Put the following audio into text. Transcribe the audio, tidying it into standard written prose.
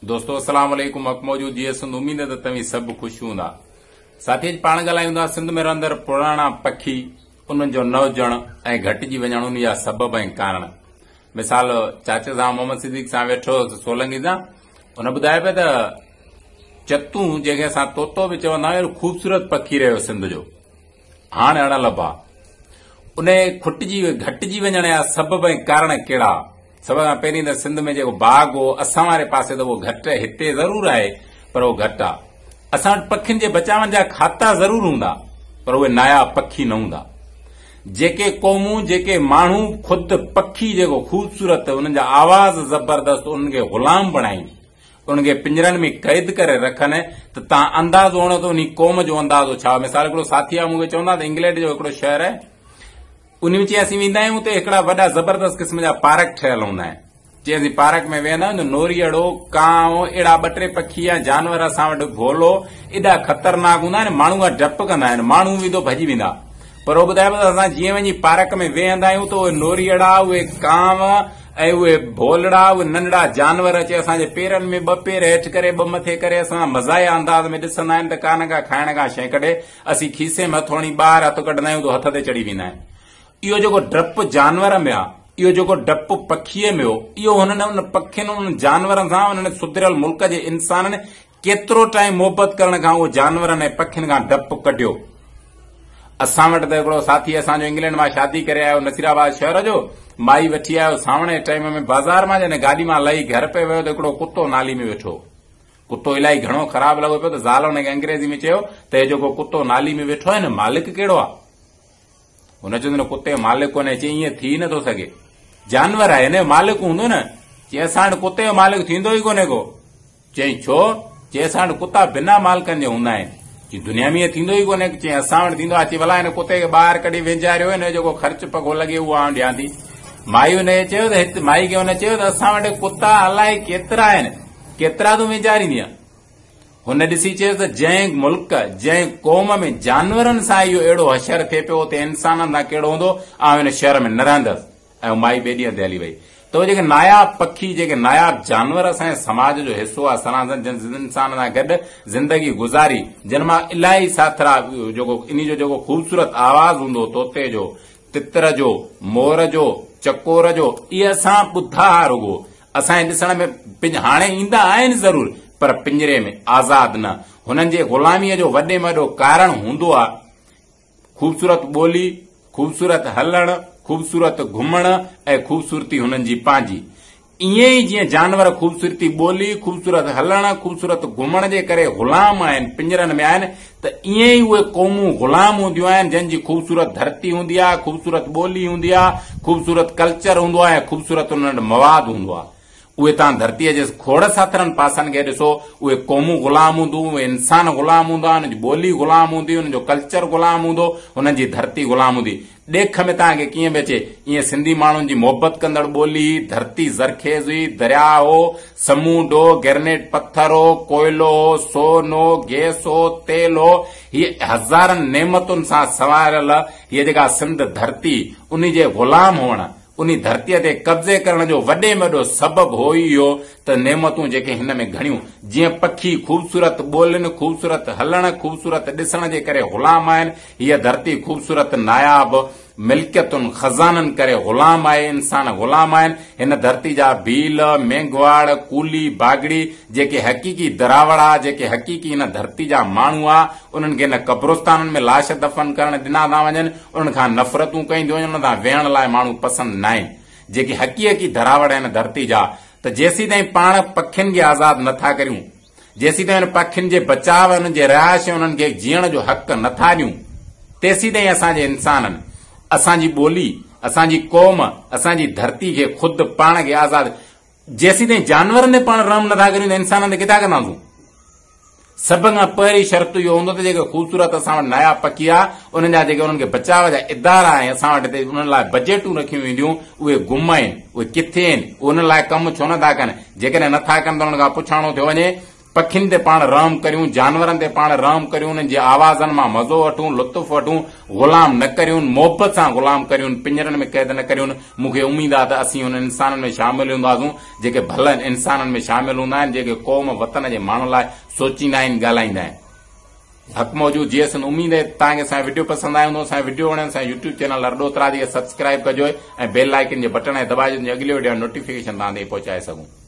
दोस्तों अस्सलाम वालेकुम। हक़ मौजूद जी सिंध। उम्मीद है तव्हीं सब खुश हूंदा। साथी पाण ॻाल्हायूं सिंध में रहंदड़ पुराणा पखी, उन्हनि जो न हुजण ऐं घटिजी वञण, उन जा सबब ऐं कारण। मिसाल चाचा सां मोहम्मद सिद्दीक सां वेठो सोलंगी सां, उन ॿुधाए पियो त चतू जंहिंखे असां तोतो बि चवंदा आहियूं, ख़ूबसूरत पखी रहियो सिंध जो, हाणे अणलभ आहे। उन घटिजी वञण जा सबब ऐं कारण कहिड़ा? सभ खां पहिरीं त सिंध में जेको बाग हो असां वारे पासे त उहो घटि आहे, हिते ज़रूर आहे पर उहो घटि आहे। असां वटि पखियुनि जे बचावनि जा खाता ज़रूर हूंदा पर उहे नायाब पखी न हूंदा। जेके क़ौमूं, जेके माण्हू ख़ुदि पखी जेको ख़ूबसूरत, उन्हनि जा आवाज़ ज़बरदस्त, उन्हनि खे ग़ुलाम बणाइनि, उन्हनि खे पिंजरनि में क़ैद करे रखनि, त तव्हां अंदाज़ो हणो त उन क़ौम जो अंदाज़ो छा। मिसाल हिकिड़ो साथी आहे मूंखे चवंदा त इंग्लैंड जो हिकिड़ो शहर आहे, उन में चई असीं वेंदा आहियूं त हिकिड़ा वॾा ज़बरदस्त क़िस्म जा पार्क ठहियल हूंदा आहिनि। चई असीं पार्क में वेहंदा आहियूं त नोरीअड़ो, कांव, अहिड़ा ॿ टे पखी या जानवर असां वटि घोलो एॾा ख़तरनाक हूंदा आहिनि, माण्हू खां डपु कंदा आहिनि, माण्हू बि भॼी वेंदा। पर उहो ॿुधाइबो त असां जीअं वञी पार्क में वेहंदा आहियूं त उहे नोरीअड़ा, उहे कांव ऐं उहे भोलड़ा, उहे नंढड़ा जानवर अचे असांजे पेरनि में ॿ पेर हेठि करे ॿ मथे करे असां मज़ाए अंदाज़ में ॾिसंदा आहिनि त कान का खाइण खां शइ कढे, असीं खीसे में हथो हणी ॿाहिरि हथु कढंदा आहियूं त हथ ते चढ़ी वेंदा आहिनि। इहो जेको डपु जानवर में आहे, इहो जेको डपु पखीअ में हो, इहो हुननि उन पखियुनि, उन जानवरनि सां, उन्हनि सुधरियल मुल्क जे इंसाननि केतिरो टाइम मोहबत करण खां उहो जानवरनि ऐं पखियुनि खां डपु कढियो। असां वटि त हिकिड़ो साथी असांजो इंग्लैंड मां शादी करे आयो, नसीराबाद शहर जो, माई वठी आयो सावणे टाइम में बाज़ार मां, जॾहिं गाॾी मां लही घर पे वियो त हिकिड़ो कुतो नाली में वेठो। कुतो इलाही घणो ख़राब लॻो पियो त ज़ाल हुनखे अंग्रेज़ी में चयो त हे जेको कुतो नाली में वेठो आहे न, मालिक कहिड़ो आहे? हुन चवंदो कुते जो मालिक कोन्हे। चई ईअं थी नथो सघे, जानवर आहे, हिन जो मालिक हूंदो न। चई असां वटि कुते जो मालिक थींदो ई कोन्हे को। चई छो? चई असां वटि कुता बिना मालिकनि जे हूंदा आहिनि। चई दुनिया में ईअं थींदो ई कोन्हे। चई असां वटि थींदो आहे। चई भला हिन कुते खे ॿाहिरि कढी वेझारियो, हिन जो जेको ख़र्च पको लॻे उहो आउं ॾियां थी। माई हुनखे चयो त हिते, माई खे हुन चयो त असां वटि कुता अलाए केतिरा आहिनि, केतिरा तूं वेझारींदीअ? हुन ॾिसी चयो त जंहिं मुल्क, जंहिं क़ौम में जानवरनि सां इहो अहिड़ो हशर थिए पियो, उते इंसाननि सां कहिड़ो हूंदो, ऐं हिन शहर में न रहंदसि। ऐं माई ॿिए ॾींहं ते हली वई। त उहे जेके नायाब पखी, जेके नायाब जानवर असांजे समाज जो हिसो आहे, सनातन इंसान सां गॾु ज़िंदगी गुज़ारी, जिन मां इलाही साथरा, जेको इन जो जेको ख़ूबसूरत आवाज़ हूंदो, तोते जो, तितर जो, मोर जो, चकोर जो, इहे असां ॿुधा रुगो। असांजे ॾिसण में हाणे ईंदा आहिनि ज़रूर, पर पिंजरे में आज़ाद न। हुननि जे ग़ुलामीअ जो वॾे में वॾो कारण हूंदो आहे ख़ूबसूरत ॿोली, ख़ूबसूरत हलण, ख़ूबसूरत घुमण ऐं ख़ूबसूरती हुननि जी पंहिंजी। ईअं ई जीअं जानवर ख़ूबसूरती ॿोली, ख़ूबसूरत हलण, ख़ूबसूरत घुमण जे करे ग़ुलाम आहिनि, पिंजरनि में आहिनि, त ईअं ई उहे क़ौमूं ग़ुलाम हूंदियूं आहिनि, जंहिंजी ख़ूबसूरत धरती हूंदी आहे, ख़ूबसूरत ॿोली हूंदी आहे, ख़ूबसूरत कल्चर हूंदो आहे ऐं ख़ूबसूरत उन्हनि वटि मवाद हूंदो आहे। उहे तव्हां धरतीअ जे खोड़ साथरनि पासनि खे ॾिसो, उहे क़ौमूं ग़ुलाम हूंदियूं, उहे इंसान ग़ुलाम हूंदा, हुनजी ॿोली ग़ुलाम हूंदी, हुनजो कल्चर ग़ुलाम हूंदो, हुननि जी धरती ग़ुलाम हूंदी। ॾेख में तव्हांखे कीअं बि अचे, ईअं सिंधी माण्हुनि जी मोहबत कंदड़ ॿोली, धरती ज़रखेज़ हुई, दरिया हो, समुंड हो, ग्रेनेट पत्थर हो, कोयलो हो, सोन हो, गैस हो, तेल हो, हीअ हज़ारनि नेमतुनि सां सवारियल हीअ जेका सिंध धरती, उन जे ग़ुलाम हुअण, उन धरतीअ ते कब्ज़े करण जो वॾे में वॾो सबबु हो ई इहो त नेमतूं जेके हिन में घणियूं, जीअं पखी ख़ूबसूरत ॿोलियुनि, ख़ूबसूरत हलण, ख़ूबसूरत ॾिसण जे करे ग़ुलाम आहिनि, हीअ धरती ख़ूबसूरत नायाब मिल्कियतुनि, खज़ाननि करे ग़ुलाम आहे, इंसान ग़ुलाम आहिनि। हिन धरती जा भील, मेंघवाड़, कूली, बागड़ी, जेके हक़ीक़ी दरावड़ा, जेके हक़ीक़ी हिन धरती जा माण्हू आहे, उन्हनि खे हिन कब्रिस्ताननि में लाश दफ़न करण ॾिना था वञनि, उन्हनि खां नफ़रतूं कई थियूं वञनि, उन तां वेहण लाइ माण्हू पसंदि न आहिनि, जेके हक़ीक़ी दरावड़ आहिनि धरती जा। त जेसीं ताईं पाण पखियुनि खे आज़ाद नथा करियूं, जेसीं ताईं पखियुनि जे बचाव, हुननि जे रहायश, उन्हनि खे जीअण जो हक़ नथा ॾियूं, तेसीं ताईं असांजे इंसाननि, असांजी ॿोली, असांजी क़ौम, असांजी धरती खे ख़ुदि पाण खे आज़ाद, जेसीं ताईं जानवरनि ते पाण रहम नथा करियूं त इंसाननि ते किथां कंदासूं? सभ खां पहिरीं शर्त इहो हूंदो त जेके ख़ूबसूरत असां वटि नया पखी आहे, उन्हनि जा जेके उन्हनि खे बचाव जा इदारा आहिनि, असां वटि उन्हनि लाइ बजेटूं रखियूं वेंदियूं, उहे गुम आहिनि, उहे किथे आहिनि, उन लाइ कमु छो नथा कनि? जेकॾहिं नथा कनि त उन्हनि खां पुछाणो थियो वञे पखियुनि ते पाण रहम करियूं, जानवरनि ते पाण रहम करियूं, उन्हनि जी आवाज़नि मां मज़ो वठूं, लुत्फ़ वठूं, गुलाम न करियूं, मोहबत सां गुलाम करियूं, पिंजरनि में क़ैद न करियूं। मूंखे उमीद आहे त असीं उन इंसाननि में शामिल हूंदासूं जेके भलनि इंसाननि में शामिल हूंदा आहिनि, जेके क़ौम वतन जे माण्हुनि लाइ सोचींदा आहिनि, ॻाल्हाईंदा आहिनि। हक़ मौजूद GSN उम्मीद आहे तव्हांखे असांजो वीडियो पसंदि आयो हूंदो। असांजो वीडियो वणे असांजे यूट्यूब चैनल अरड़ो तराजी खे सब्सक्राइब कजो ऐं बेल आइकन जे बटन खे दॿाइजो, अॻिले वीडियो नोटिफिकेशन तव्हां ताईं पहुचाए सघूं।